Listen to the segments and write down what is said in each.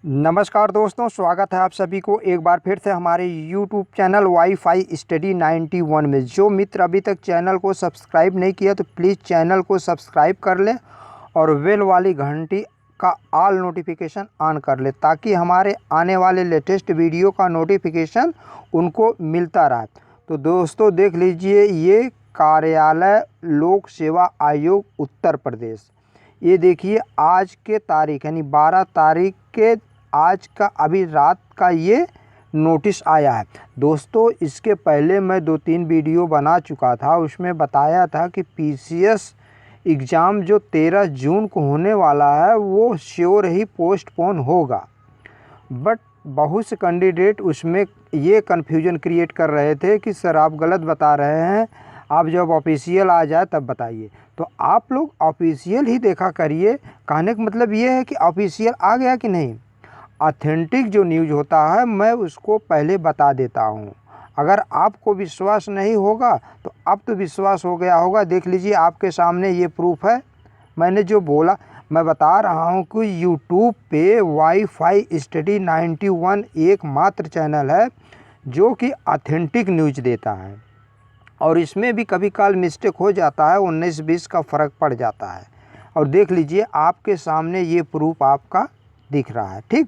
नमस्कार दोस्तों, स्वागत है आप सभी को एक बार फिर से हमारे YouTube चैनल वाईफाई स्टडी 91 में। जो मित्र अभी तक चैनल को सब्सक्राइब नहीं किया तो प्लीज़ चैनल को सब्सक्राइब कर लें और बेल वाली घंटी का ऑल नोटिफिकेशन ऑन कर लें ताकि हमारे आने वाले लेटेस्ट वीडियो का नोटिफिकेशन उनको मिलता रहे। तो दोस्तों देख लीजिए, ये कार्यालय लोक सेवा आयोग उत्तर प्रदेश, ये देखिए आज के तारीख यानी 12 तारीख के आज का अभी रात का ये नोटिस आया है। दोस्तों इसके पहले मैं 2-3 वीडियो बना चुका था, उसमें बताया था कि पीसीएस एग्ज़ाम जो 13 जून को होने वाला है वो श्योर ही पोस्टपोन होगा। बट बहुत से कैंडिडेट उसमें ये कन्फ्यूजन क्रिएट कर रहे थे कि सर आप गलत बता रहे हैं, आप जब ऑफिशियल आ जाए तब बताइए। तो आप लोग ऑफिशियल ही देखा करिए। कहने का मतलब ये है कि ऑफिशियल आ गया कि नहीं। ऑथेंटिक जो न्यूज़ होता है मैं उसको पहले बता देता हूँ। अगर आपको विश्वास नहीं होगा तो अब तो विश्वास हो गया होगा। देख लीजिए आपके सामने ये प्रूफ है। मैंने जो बोला मैं बता रहा हूँ कि यूट्यूब पे वाईफाई स्टडी 91 एकमात्र चैनल है जो कि ऑथेंटिक न्यूज़ देता है। और इसमें भी कभी काल मिस्टेक हो जाता है, 19-20 का फ़र्क पड़ जाता है। और देख लीजिए आपके सामने ये प्रूफ आपका दिख रहा है। ठीक,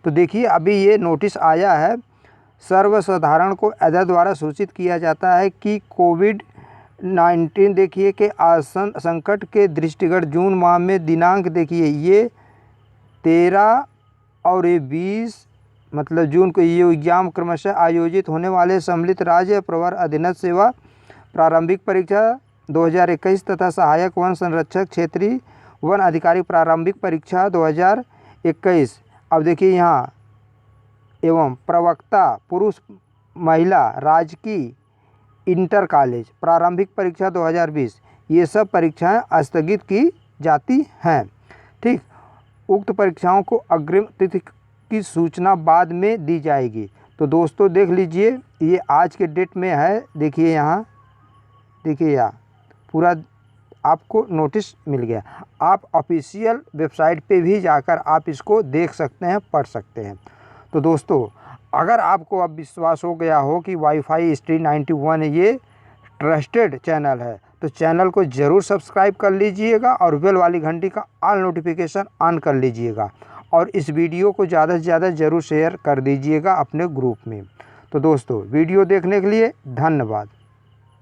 तो देखिए अभी ये नोटिस आया है। सर्वसाधारण को अदा द्वारा सूचित किया जाता है कि कोविड-19 देखिए के आसन संकट के दृष्टिगत जून माह में दिनांक देखिए ये 13 और ये 20 मतलब जून को ये एग्जाम क्रमशः आयोजित होने वाले सम्मिलित राज्य प्रवर अधीनस्थ सेवा प्रारंभिक परीक्षा 2021 तथा सहायक वन संरक्षक क्षेत्रीय वन अधिकारी प्रारंभिक परीक्षा 2021। अब देखिए यहाँ एवं प्रवक्ता पुरुष महिला राजकीय इंटर कॉलेज प्रारंभिक परीक्षा 2020 ये सब परीक्षाएं स्थगित की जाती हैं। ठीक, उक्त परीक्षाओं को अग्रिम तिथि की सूचना बाद में दी जाएगी। तो दोस्तों देख लीजिए ये आज के डेट में है। देखिए यहाँ देखिए यहाँ पूरा आपको नोटिस मिल गया। आप ऑफिशियल वेबसाइट पे भी जाकर आप इसको देख सकते हैं, पढ़ सकते हैं। तो दोस्तों अगर आपको अब विश्वास हो गया हो कि वाईफाई स्टडी 91 ये ट्रस्टेड चैनल है तो चैनल को ज़रूर सब्सक्राइब कर लीजिएगा और बेल वाली घंटी का ऑल नोटिफिकेशन ऑन कर लीजिएगा और इस वीडियो को ज़्यादा से ज़्यादा ज़रूर शेयर कर दीजिएगा अपने ग्रुप में। तो दोस्तों वीडियो देखने के लिए धन्यवाद।